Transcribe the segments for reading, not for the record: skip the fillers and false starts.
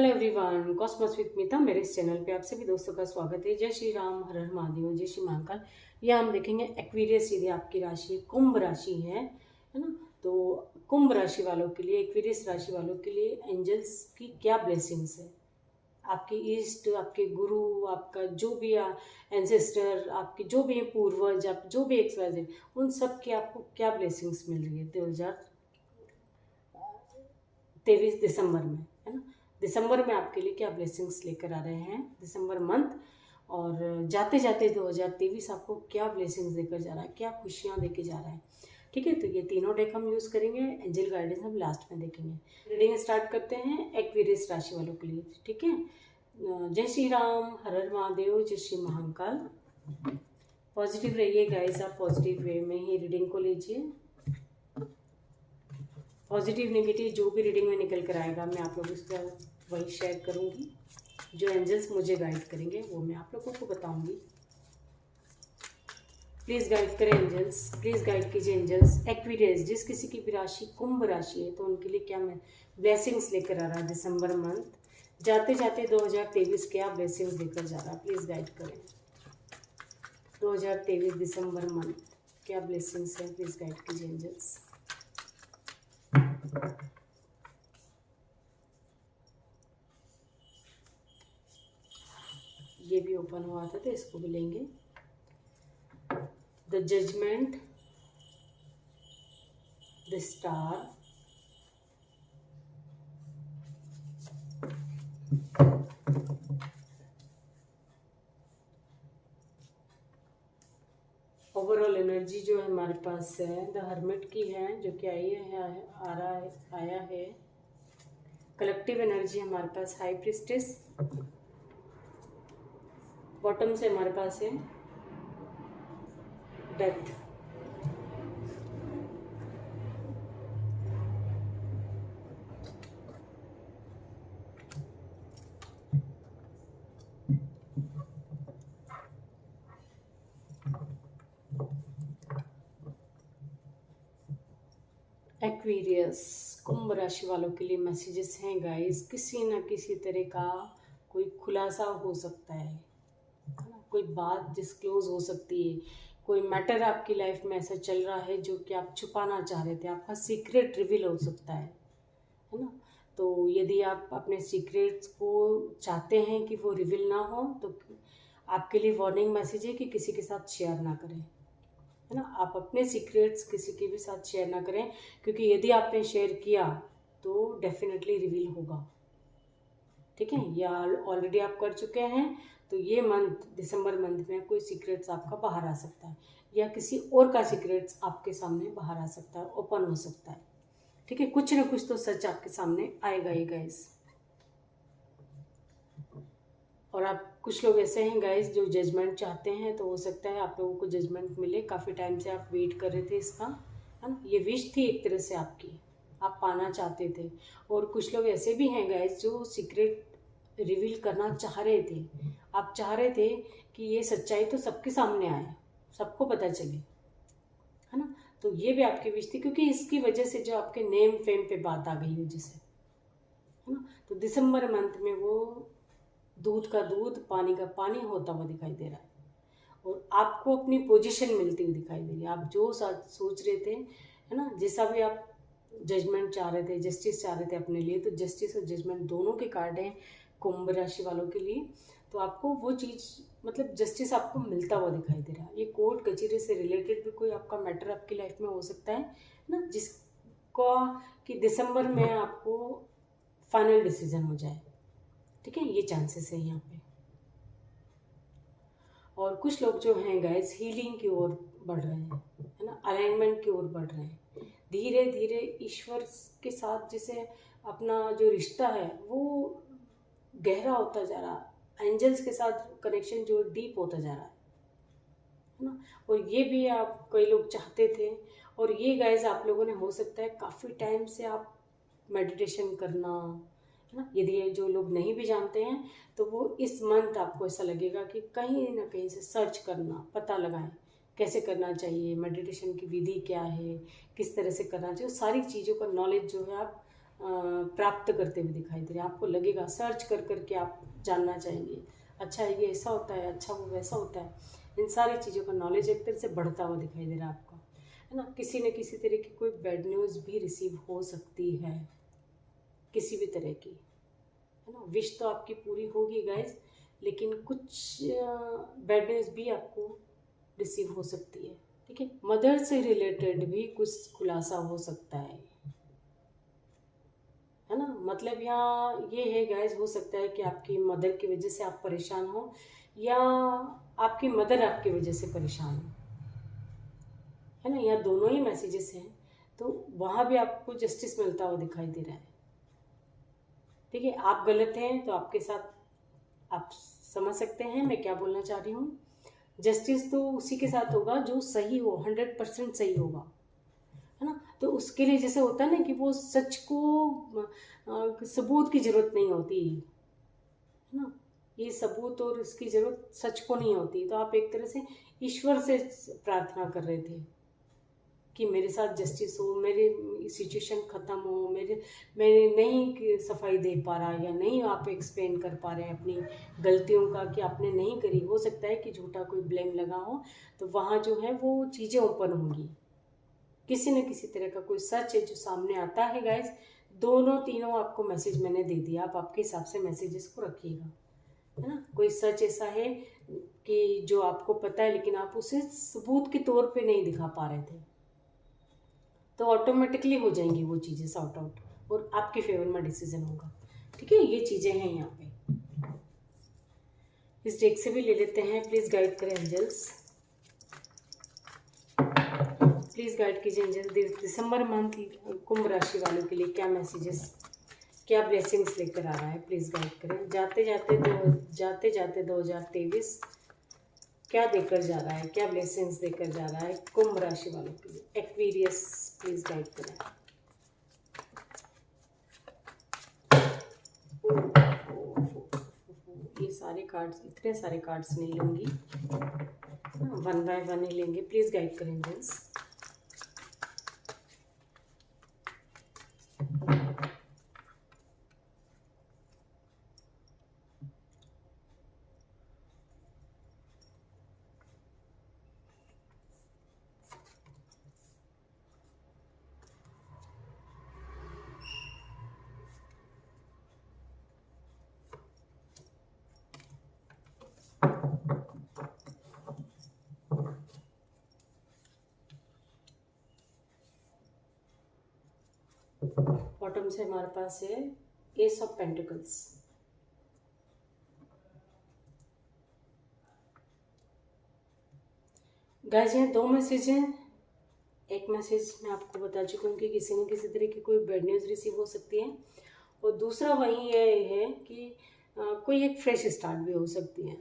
Hello everyone, Cosmos with मीता मेरे इस channel पे आप सभी दोस्तों का स्वागत है। जय श्री राम, हर हर महादेव, जय श्री महाकाल। यह हम देखेंगे एक्वेरियस, यदि आपकी राशि कुंभ राशि है ना, तो कुंभ राशि वालों के लिए, एक्वेरियस राशि वालों के लिए एंजल्स की क्या ब्लेसिंग्स है। आपके ईस्ट, आपके गुरु, आपका जो भी एंसेस्टर, आपके जो भी पूर्वज, आप जो भी एक्सवाइज है, उन सब की आपको क्या ब्लेसिंग्स मिल रही है 2023 दिसंबर में, है ना। दिसंबर में आपके लिए क्या ब्लेसिंग्स लेकर आ रहे हैं दिसंबर मंथ, और जाते जाते 2023 आपको क्या ब्लेसिंग्स देकर जा रहा है, क्या खुशियाँ देके जा रहा है। ठीक है, तो ये तीनों डेक हम यूज़ करेंगे, एंजल गाइडेंस हम लास्ट में देखेंगे। रीडिंग स्टार्ट करते हैं एक्वेरियस राशि वालों के लिए। ठीक है, जय श्री राम, हर हर महादेव, जय श्री महाकाल। पॉजिटिव रहिए गाइस, आप पॉजिटिव वे में ही रीडिंग को लीजिए। पॉजिटिव नेगेटिव जो भी रीडिंग में निकल कर आएगा मैं आप लोगों से वही शेयर करूंगी। जो एंजल्स मुझे गाइड करेंगे वो मैं आप लोगों को बताऊंगी। प्लीज़ गाइड करें एंजल्स, प्लीज़ गाइड कीजिए एंजल्स। एक्वेरियस, जिस किसी की भी राशि कुंभ राशि है, तो उनके लिए क्या मैं ब्लेसिंग्स लेकर आ रहा है दिसंबर मंथ। जाते जाते 2023 क्या ब्लेसिंग्स लेकर जा रहा है, प्लीज़ गाइड करें। 2023 दिसंबर मंथ क्या ब्लेसिंग्स है, प्लीज़ गाइड कीजिए एंजल्स। ये भी ओपन हुआ था तो इसको भी लेंगे। The judgment, the star, overall energy जो है हमारे पास है द हर्मिट की है, जो कि आया है। कलेक्टिव एनर्जी हमारे पास हाई प्रिस्टेस। बॉटम से हमारे पास है डेथ। एक्वेरियस कुंभ राशि वालों के लिए मैसेजेस हैं गाइस। किसी न किसी तरह का कोई खुलासा हो सकता है ना, कोई बात डिस्क्लोज हो सकती है। कोई मैटर आपकी लाइफ में ऐसा चल रहा है जो कि आप छुपाना चाह रहे थे, आपका सीक्रेट रिवील हो सकता है ना। तो यदि आप अपने सीक्रेट्स को चाहते हैं कि वो रिवील ना हो, तो आपके लिए वार्निंग मैसेज है कि किसी के साथ शेयर ना करें, है ना। आप अपने सीक्रेट्स किसी के भी साथ शेयर ना करें, क्योंकि यदि आपने शेयर किया तो डेफिनेटली रिवील होगा। ठीक है, या ऑलरेडी आप कर चुके हैं, तो ये मंथ दिसंबर मंथ में कोई सीक्रेट्स आपका बाहर आ सकता है, या किसी और का सीक्रेट्स आपके सामने बाहर आ सकता है, ओपन हो सकता है। ठीक है, कुछ ना कुछ तो सच आपके सामने आएगा ही गाइस। और आप कुछ लोग ऐसे हैं गाइस जो जजमेंट चाहते हैं, तो हो सकता है आप लोगों को जजमेंट मिले। काफ़ी टाइम से आप वेट कर रहे थे इसका, है ना। ये विश थी एक तरह से आपकी, आप पाना चाहते थे। और कुछ लोग ऐसे भी हैं गाइस जो सीक्रेट रिवील करना चाह रहे थे। आप चाह रहे थे कि ये सच्चाई तो सबके सामने आए, सबको पता चले, है ना। तो ये भी आपकी विश थी, क्योंकि इसकी वजह से जो आपके नेम फेम पे बात आ गई हो जिसे, है ना। तो दिसंबर मंथ में वो दूध का दूध, पानी का पानी होता हुआ दिखाई दे रहा है, और आपको अपनी पोजीशन मिलती हुई दिखाई दे रही है। आप जो सोच रहे थे, है ना, जैसा भी आप जजमेंट चाह रहे थे, जस्टिस चाह रहे थे अपने लिए, तो जस्टिस और जजमेंट दोनों के कार्ड हैं कुंभ राशि वालों के लिए। तो आपको वो चीज़, मतलब जस्टिस आपको मिलता हुआ दिखाई दे रहा है। ये कोर्ट कचहरी से रिलेटेड भी कोई आपका मैटर आपकी लाइफ में हो सकता है ना, जिसका कि दिसंबर में आपको फाइनल डिसीजन हो जाए। ठीक है, ये चांसेस है यहाँ पे। और कुछ लोग जो हैं गाइस हीलिंग की ओर बढ़ रहे हैं, है ना, अलाइनमेंट की ओर बढ़ रहे हैं। धीरे धीरे ईश्वर के साथ जैसे अपना जो रिश्ता है वो गहरा होता जा रहा है, एंजल्स के साथ कनेक्शन जो डीप होता जा रहा है ना। और ये भी आप कई लोग चाहते थे। और ये गाइस आप लोगों ने, हो सकता है काफ़ी टाइम से आप मेडिटेशन करना, है ना। यदि ये जो लोग नहीं भी जानते हैं, तो वो इस मंथ आपको ऐसा लगेगा कि कहीं ना कहीं से सर्च करना, पता लगाएं कैसे करना चाहिए, मेडिटेशन की विधि क्या है, किस तरह से करना चाहिए, सारी चीज़ों का नॉलेज जो है आप प्राप्त करते हुए दिखाई दे रहे हैं। आपको लगेगा सर्च कर करके आप जानना चाहेंगे, अच्छा ये ऐसा होता है, अच्छा वो वैसा होता है। इन सारी चीज़ों का नॉलेज एक तरह से बढ़ता हुआ दिखाई दे रहा है आपका, है ना। किसी न किसी तरह की कोई बैड न्यूज़ भी रिसीव हो सकती है, किसी भी तरह की, है ना। विश तो आपकी पूरी होगी गाइज, लेकिन कुछ बैड न्यूज़ भी आपको रिसीव हो सकती है, ठीक है। मदर से रिलेटेड भी कुछ खुलासा हो सकता है ना। मतलब यहाँ ये है गाइज, हो सकता है कि आपकी मदर की वजह से आप परेशान हो, या आपकी मदर आपकी वजह से परेशान हो, है ना। यहाँ दोनों ही मैसेजेस हैं, तो वहाँ भी आपको जस्टिस मिलता हुआ दिखाई दे रहा है, ठीक है। आप गलत हैं तो आपके साथ आप समझ सकते हैं मैं क्या बोलना चाह रही हूँ। जस्टिस तो उसी के साथ होगा जो सही हो, 100% सही होगा, है ना। तो उसके लिए जैसे होता है ना कि वो सच को सबूत की जरूरत नहीं होती, है ना। ये सबूत और इसकी जरूरत सच को नहीं होती। तो आप एक तरह से ईश्वर से प्रार्थना कर रहे थे कि मेरे साथ जस्टिस हो, मेरी सिचुएशन ख़त्म हो, मैं नहीं सफाई दे पा रहा, या नहीं आप एक्सप्लेन कर पा रहे हैं अपनी गलतियों का कि आपने नहीं करी। हो सकता है कि झूठा कोई ब्लेम लगा हो, तो वहाँ जो है वो चीज़ें ओपन होंगी, किसी न किसी तरह का कोई सच है जो सामने आता है गाइज। दोनों तीनों आपको मैसेज मैंने दे दिया, आप आपके हिसाब से मैसेजेस को रखिएगा, है ना। कोई सच ऐसा है कि जो आपको पता है लेकिन आप उसे सबूत के तौर पे नहीं दिखा पा रहे थे, तो ऑटोमेटिकली हो जाएंगी वो चीज़ें सॉर्ट आउट, और आपके फेवर में डिसीजन होगा, ठीक है। ये चीज़ें हैं यहाँ पे। इस डेक से भी ले लेते हैं, प्लीज़ गाइड करें एंजल्स, प्लीज़ गाइड कीजिए एंजल्स। दिसंबर मंथ कुंभ राशि वालों के लिए क्या मैसेजेस, क्या ब्लेसिंग्स लेकर आ रहा है, प्लीज़ गाइड करें। जाते जाते 2023 क्या देकर जा रहा है, क्या ब्लेसिंग्स देकर जा रहा है कुंभ राशि वालों के लिए। एक्वेरियस प्लीज़ गाइड करें। ये सारे कार्ड्स, इतने सारे कार्ड्स नहीं लूँगी, 1 बाय 1 ही लेंगे, प्लीज़ गाइड करें एंजल्स। बॉटम से हमारे पास है एस ऑफ पेंटिकल्स। गाइस यहाँ 2 मैसेज हैं। एक मैसेज मैं आपको बता चुकी हूँ कि किसी न किसी तरह की कोई बैड न्यूज़ रिसीव हो सकती है, और दूसरा वही ये है कि कोई एक फ्रेश स्टार्ट भी हो सकती है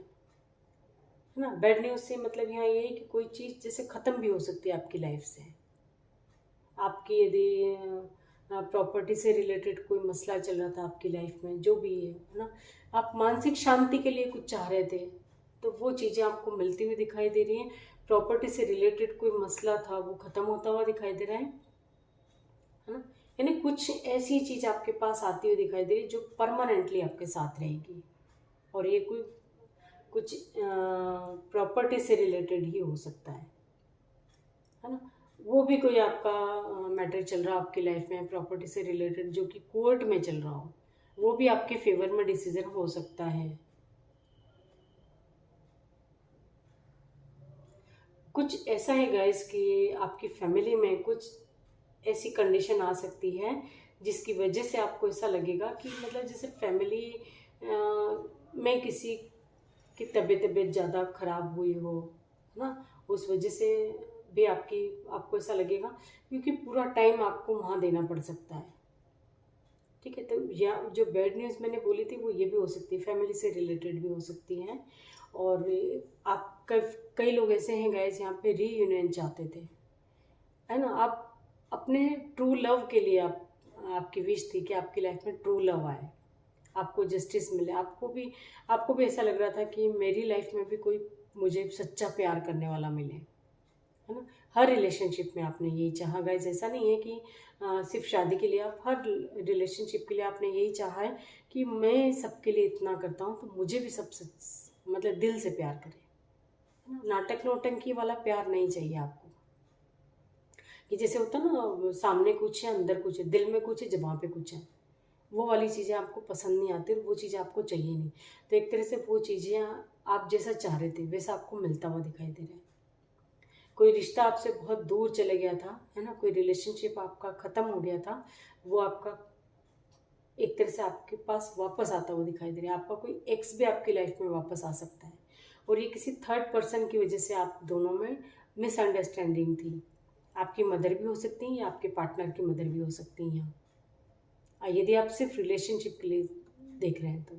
ना। बैड न्यूज़ से मतलब यहाँ ये है कि कोई चीज़ जैसे ख़त्म भी हो सकती है आपकी लाइफ से। आपकी यदि प्रॉपर्टी से रिलेटेड कोई मसला चल रहा था आपकी लाइफ में, जो भी है ना, आप मानसिक शांति के लिए कुछ चाह रहे थे, तो वो चीज़ें आपको मिलती हुई दिखाई दे रही हैं। प्रॉपर्टी से रिलेटेड कोई मसला था वो ख़त्म होता हुआ दिखाई दे रहा है ना। यानी कुछ ऐसी चीज़ आपके पास आती हुई दिखाई दे रही है जो परमानेंटली आपके साथ रहेगी, और ये कोई कुछ प्रॉपर्टी से रिलेटेड ही हो सकता है ना। वो भी कोई आपका मैटर चल रहा है आपकी लाइफ में प्रॉपर्टी से रिलेटेड, जो कि कोर्ट में चल रहा हो, वो भी आपके फेवर में डिसीजन हो सकता है। कुछ ऐसा है गाइस कि आपकी फैमिली में कुछ ऐसी कंडीशन आ सकती है जिसकी वजह से आपको ऐसा लगेगा कि मतलब जैसे फैमिली में किसी की तबीयत ज़्यादा खराब हुई हो ना, उस वजह से भी आपको ऐसा लगेगा, क्योंकि पूरा टाइम आपको वहाँ देना पड़ सकता है, ठीक है। तो या जो बैड न्यूज़ मैंने बोली थी वो ये भी हो सकती है, फैमिली से रिलेटेड भी हो सकती हैं। और आप कई लोग ऐसे हैं गाइस यहाँ पे रीयूनियन चाहते थे, है ना। आप अपने ट्रू लव के लिए आपकी विश थी कि आपकी लाइफ में ट्रू लव आए, आपको जस्टिस मिले। आपको भी ऐसा लग रहा था कि मेरी लाइफ में भी कोई मुझे सच्चा प्यार करने वाला मिले, है ना। हर रिलेशनशिप में आपने यही चाहा गाइज। ऐसा नहीं है कि सिर्फ शादी के लिए, आप हर रिलेशनशिप के लिए आपने यही चाहा है कि मैं सबके लिए इतना करता हूँ तो मुझे भी सबसे मतलब दिल से प्यार करे, है ना। नाटक नौटंकी वाला प्यार नहीं चाहिए आपको, कि जैसे होता है ना, सामने कुछ है अंदर कुछ है, दिल में कुछ है जबां पे कुछ है, वो वाली चीज़ें आपको पसंद नहीं आती और वो चीज़ें आपको चाहिए नहीं। तो एक तरह से वो चीज़ें आप जैसा चाह रहे थे वैसा आपको मिलता हुआ दिखाई दे रहा है। कोई रिश्ता आपसे बहुत दूर चले गया था, है ना, कोई रिलेशनशिप आपका ख़त्म हो गया था, वो आपका एक तरह से आपके पास वापस आता हुआ दिखाई दे रहा है। आपका कोई एक्स भी आपकी लाइफ में वापस आ सकता है, और ये किसी थर्ड पर्सन की वजह से आप दोनों में मिसअंडरस्टैंडिंग थी। आपकी मदर भी हो सकती हैं या आपके पार्टनर की मदर भी हो सकती हैं यहाँ, यदि आप सिर्फ रिलेशनशिप के लिए देख रहे हैं तो।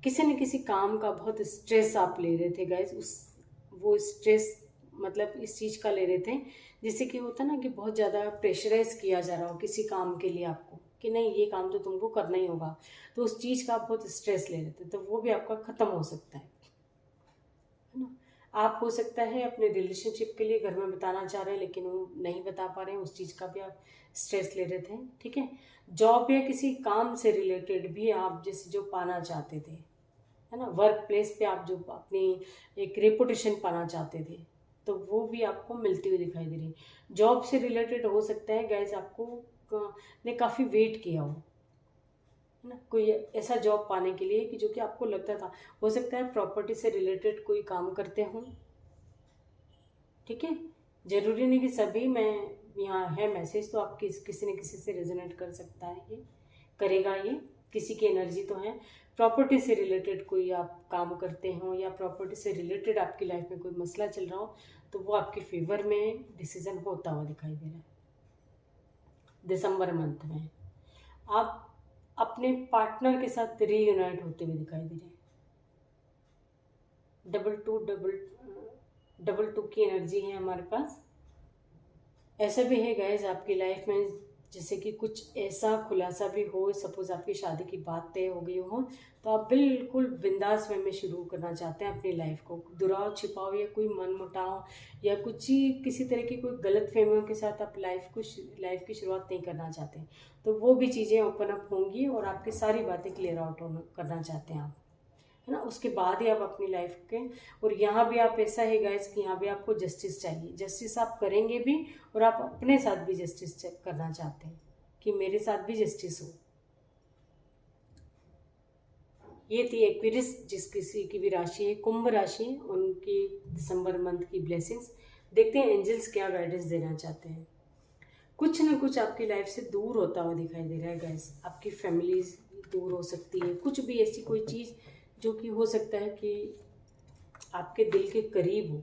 किसी न किसी काम का बहुत स्ट्रेस आप ले रहे थे गाइज, वो स्ट्रेस मतलब इस चीज़ का ले रहे थे जिससे कि होता ना कि बहुत ज़्यादा प्रेशराइज किया जा रहा हो किसी काम के लिए आपको, कि नहीं ये काम तो तुमको करना ही होगा, तो उस चीज़ का आप बहुत स्ट्रेस ले रहे थे, तो वो भी आपका ख़त्म हो सकता है ना। आप हो सकता है अपने रिलेशनशिप के लिए घर में बताना चाह रहे हैं लेकिन वो नहीं बता पा रहे हैं, उस चीज़ का भी आप स्ट्रेस ले रहे थे, ठीक है। जॉब या किसी काम से रिलेटेड भी आप जैसे जो पाना चाहते थे, है ना, वर्क प्लेस पे आप जो अपनी एक रेपुटेशन पाना चाहते थे, तो वो भी आपको मिलती हुई दिखाई दे रही है। जॉब से रिलेटेड हो सकता है गाइज आपको ने काफ़ी वेट किया है ना, कोई ऐसा जॉब पाने के लिए कि जो कि आपको लगता था। हो सकता है प्रॉपर्टी से रिलेटेड कोई काम करते हों, ठीक है। ज़रूरी नहीं कि सभी, मैं यहाँ है मैसेज तो आप किसी न किसी से रेजोनेट कर सकता है, ये करेगा, ये किसी की एनर्जी तो है। प्रॉपर्टी से रिलेटेड कोई आप काम करते हो या प्रॉपर्टी से रिलेटेड आपकी लाइफ में कोई मसला चल रहा हो, तो वो आपके फेवर में डिसीजन होता हुआ दिखाई दे रहा है। दिसंबर मंथ में आप अपने पार्टनर के साथ रीयूनाइट होते हुए दिखाई दे रहे हैं। डबल टू की एनर्जी है हमारे पास। ऐसा भी है गाइज आपकी लाइफ में जैसे कि कुछ ऐसा खुलासा भी हो, सपोज आपकी शादी की बात तय हो गई हो, तो आप बिल्कुल बिंदास वे में शुरू करना चाहते हैं अपनी लाइफ को। दुराव छिपाव या कोई मन मुटाव या कुछ ही किसी तरह की कोई गलत फहमियों के साथ आप लाइफ की शुरुआत नहीं करना चाहते, तो वो भी चीज़ें ओपन अप होंगी और आपकी सारी बातें क्लियर आउट करना चाहते हैं आप, है ना। उसके बाद ही आप अपनी लाइफ के, और यहाँ भी आप ऐसा है गाइस कि यहाँ भी आपको जस्टिस चाहिए। जस्टिस आप करेंगे भी और आप अपने साथ भी जस्टिस करना चाहते हैं कि मेरे साथ भी जस्टिस हो। ये थी एक्वेरियस, जिस किसी की भी राशि है कुंभ राशि, उनकी दिसंबर मंथ की ब्लेसिंग्स। देखते हैं एंजल्स क्या गाइडेंस देना चाहते हैं। कुछ ना कुछ आपकी लाइफ से दूर होता हुआ दिखाई दे रहा है गाइस। आपकी फैमिली दूर हो सकती है, कुछ भी ऐसी कोई चीज़ जो कि हो सकता है कि आपके दिल के करीब हो।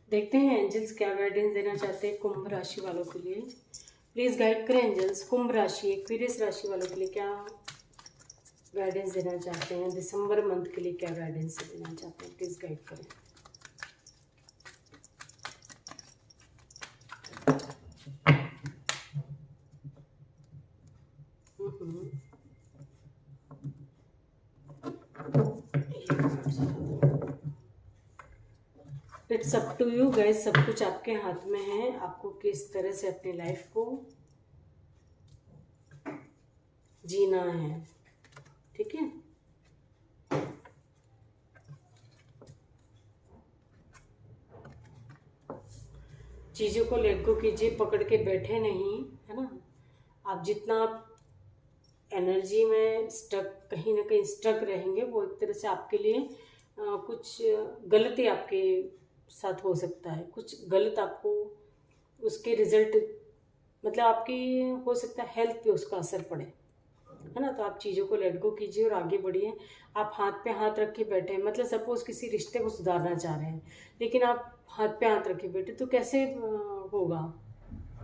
देखते हैं एंजल्स क्या गाइडेंस देना चाहते हैं कुंभ राशि वालों के लिए। प्लीज़ गाइड करें एंजल्स, कुंभ राशि एक्वेरियस राशि वालों के लिए क्या गाइडेंस देना चाहते हैं, दिसंबर मंथ के लिए क्या गाइडेंस देना चाहते हैं, प्लीज़ गाइड करें। It's up to you guys, सब कुछ आपके हाथ में है, आपको किस तरह से अपनी लाइफ को जीना है, ठीक है। चीज़ों को लेट गो कीजिए, पकड़ के बैठे नहीं, है ना। आप जितना एनर्जी में स्टक, कहीं ना कहीं स्टक रहेंगे, वो एक तरह से आपके लिए कुछ गलती आपके साथ हो सकता है, कुछ गलत आपको उसके रिजल्ट, मतलब आपकी हो सकता है हेल्थ पे उसका असर पड़े, है ना। तो आप चीज़ों को लेट गो कीजिए और आगे बढ़िए। आप हाथ पे हाथ रख के बैठे हैं, मतलब सपोज किसी रिश्ते को सुधारना चाह रहे हैं, लेकिन आप हाथ पे हाथ रख के बैठे, तो कैसे होगा।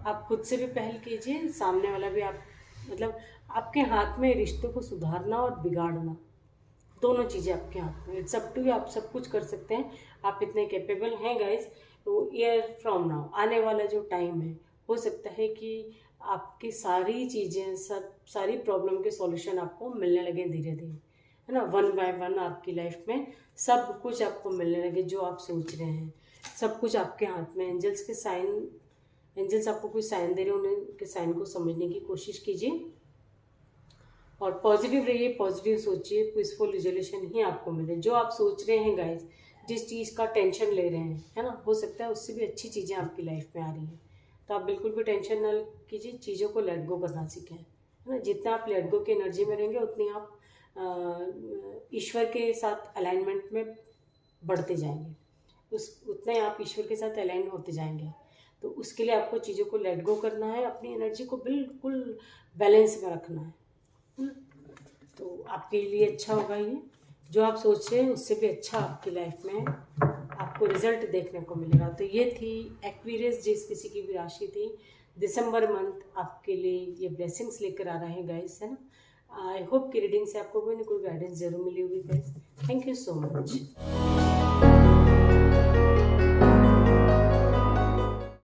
आप खुद से भी पहल कीजिए, सामने वाला भी, आप मतलब आपके हाथ में रिश्तों को सुधारना और बिगाड़ना, दोनों चीज़ें आपके हाथ में, इट्स अप टू यू, आप सब कुछ कर सकते हैं, आप इतने कैपेबल हैं गाइज। तो ईयर फ्रॉम नाउ आने वाला जो टाइम है, हो सकता है कि आपकी सारी चीज़ें, सब सारी प्रॉब्लम के सॉल्यूशन आपको मिलने लगे धीरे धीरे, है ना, वन बाय वन आपकी लाइफ में सब कुछ आपको मिलने लगे जो आप सोच रहे हैं, सब कुछ आपके हाथ में। एंजल्स के साइन, एंजल्स आपको कोई साइन दे रहे हैं, उनके साइन को समझने की कोशिश कीजिए और पॉजिटिव रहिए, पॉजिटिव सोचिए, पीसफुल रिजोल्यूशन ही आपको मिले। जो आप सोच रहे हैं गाइज, जिस चीज़ का टेंशन ले रहे हैं, है ना, हो सकता है उससे भी अच्छी चीज़ें आपकी लाइफ में आ रही हैं। तो आप बिल्कुल भी टेंशन ना कीजिए, चीज़ों को लेट गो करना सीखें, है ना। जितना आप लेट गो की एनर्जी में रहेंगे उतनी आप ईश्वर के साथ अलाइनमेंट में बढ़ते जाएंगे, उतना ही आप ईश्वर के साथ अलाइन होते जाएंगे। तो उसके लिए आपको चीज़ों को लेट गो करना है, अपनी एनर्जी को बिल्कुल बैलेंस में रखना है। तो आपके लिए अच्छा होगा ये, जो आप सोच रहे हैं उससे भी अच्छा आपकी लाइफ में आपको रिजल्ट देखने को मिलेगा। तो ये थी एक्वेरियस, जिस किसी की भी राशि थी, दिसंबर मंथ आपके लिए ये ब्लेसिंग्स लेकर आ रहे हैं गाइस, है ना। आई होप कि रीडिंग से आपको कोई ना कोई गाइडेंस जरूर मिली होगी guys. Thank you so much.